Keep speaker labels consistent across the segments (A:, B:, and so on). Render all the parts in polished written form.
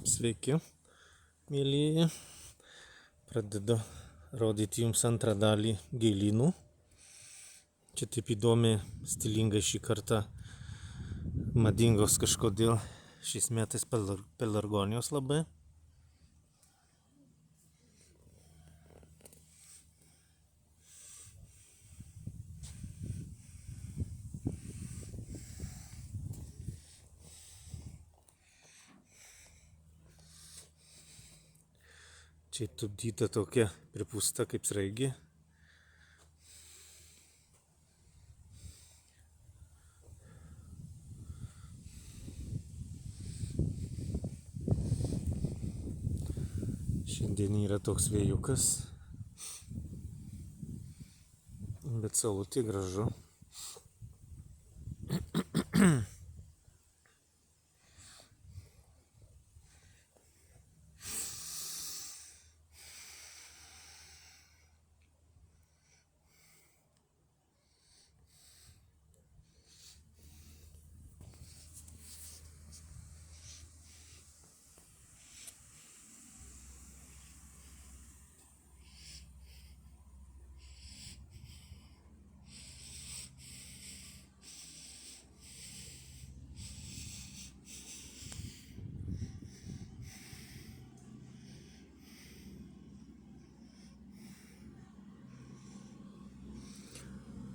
A: Sveiki, mėlyjeji. Pradedu rodyti jums antrą dalį gėlynų. Čia taip įdomiai, stilingai šį kartą madingos kažkodėl šiais metais pelargonijos labai. Čia tupdyta tokia pripūsta kaip sraigė. Šiandien yra toks vėjukas, bet saulutė gražu.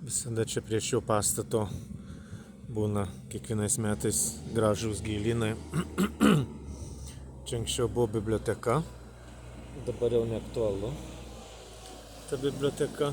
A: Visada čia prie šio pastato būna kiekvienais metais gražūs gėlynai. Čia anksčiau buvo biblioteka, dabar jau neaktualu ta biblioteka.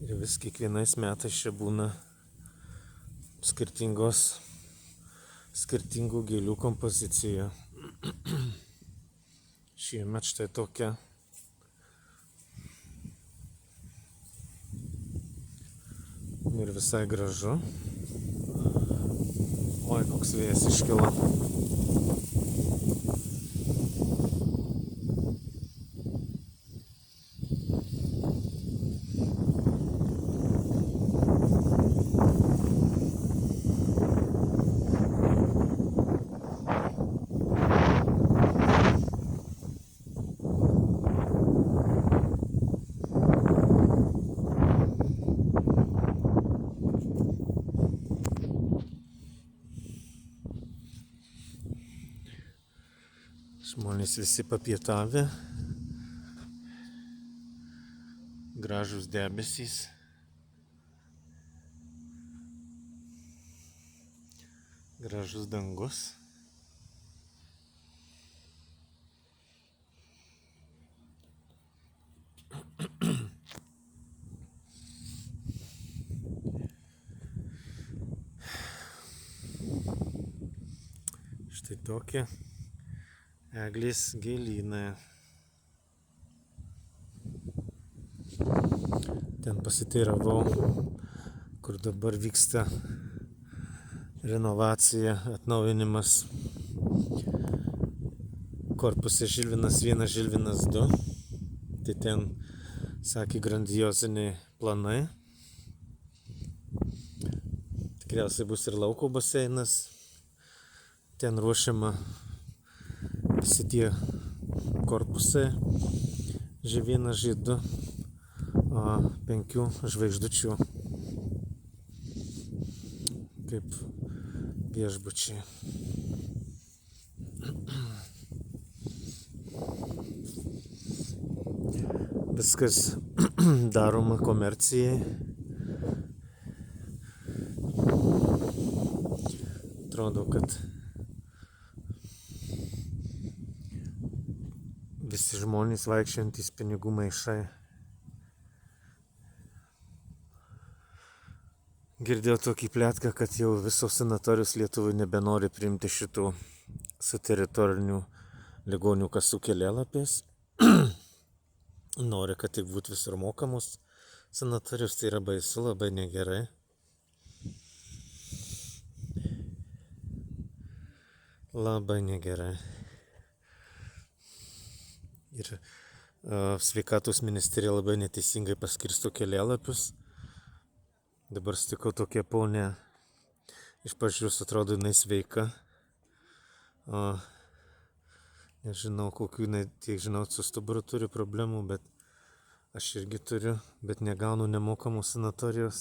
A: Ir vis kiekvienais metais čia būna skirtingų gėlių kompozicija. Šiemet štai tokia. Ir visai gražu. Oi, koks vėjas iškilo. Žmonės visi papietavę, gražūs debesys, gražus dangus. Štai tokie eglės gėlynai. Ten pasiteiravau, kur dabar vyksta renovacija, atnaujinimas. Korpuse Žilvinas 1, Žilvinas 2. Tai ten, sakė, grandioziniai planai. Tikriausiai bus ir lauko baseinas. Ten ruošiama visi tie korpusai Ž1, Ž2, 5 žvaigždučių kaip viešbučiai. Viskas daroma komercijai. Atrodo, kad visi žmonės vaikščiantys pinigų maišai Girdėjau tokį pletką, kad jau visos sanatorijos Lietuvai nebenori priimti šitų su teritorinių ligonių kasų kelialapiais. Nori, kad tik būtų visur mokamos sanatorijos, tai yra baisu, labai negerai. Labai negerai. Ir sveikatos ministerija labai neteisingai paskirsto kelialapius. Dabar sutikau tokią ponę, iš pažiūros atrodo jinai sveika. Nežinau, kokių jinai, tiek žinau, su stuburu turi problemų, bet aš irgi turiu, bet negaunu nemokamos sanatorijos.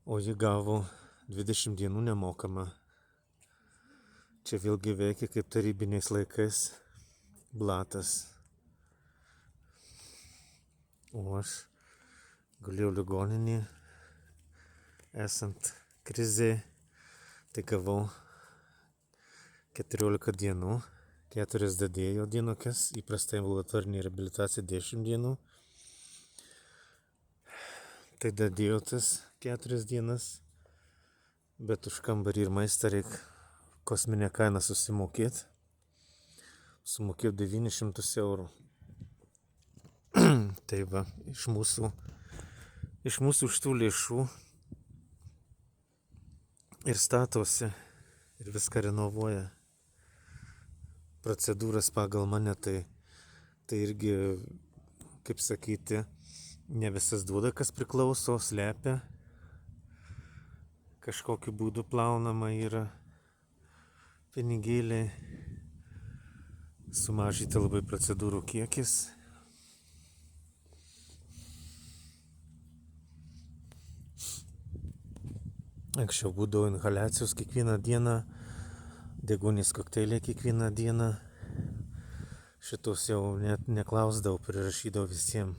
A: O ji gavo 20 dienų nemokamą. Čia vėlgi veikia kaip tarybiniais laikais blatas. O aš gulėjau ligoninėje, esant krizėje, tai gavau 14 dienų, 4 dadėjo dienokės, įprastai ambulatorinė reabilitacija 10 dienų. Tai dadėjo tas 4 dienas, bet už kambarį ir maistą reikia kosminę kainą susimokėti. Sumokėjau 900 eurų. Tai va, iš mūsų iš tų lėšų ir statosi ir viską renovuoja. Procedūras pagal mane, tai irgi, kaip sakyti, ne visas duoda, kas priklauso, slepia. Kažkokiu būdu plaunama yra pinigėliai, sumažinti labai procedūrų kiekis. Anksčiau būdavo inhaliacijos kiekvieną dieną, deguonies kokteiliai kiekvieną dieną. Šitos jau net neklausdavau, prirašydavau visiems.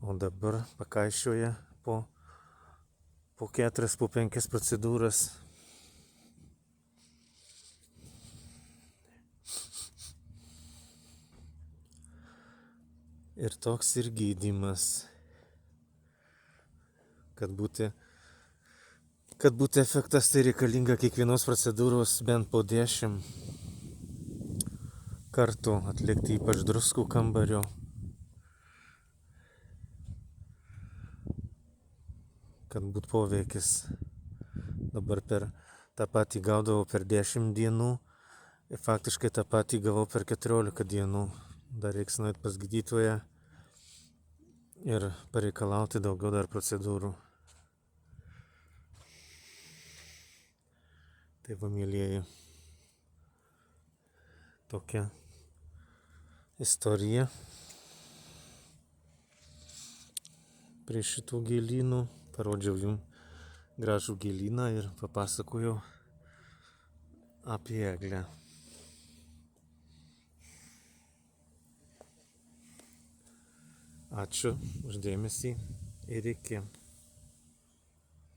A: O dabar pakaišioja po 4, po 5 procedūras. Ir toks ir gydymas. Kad būtų efektas, tai reikalinga kiekvienos procedūros bent po 10 kartų atlikti, ypač druskų kambario. Kad būtų poveikis. Dabar per tą patį gaudavau per 10 dienų ir faktiškai tą patį gavau per 14 dienų. Dar reiks nueit pas gydytoją ir pareikalauti daugiau dar procedūrų. Tai va, mėlyjeji, tokia istorija prie šitų gėlynų. Parodžiau jums gražų gėlyną ir papasakojau apie eglę. Ačiū už dėmesį ir iki.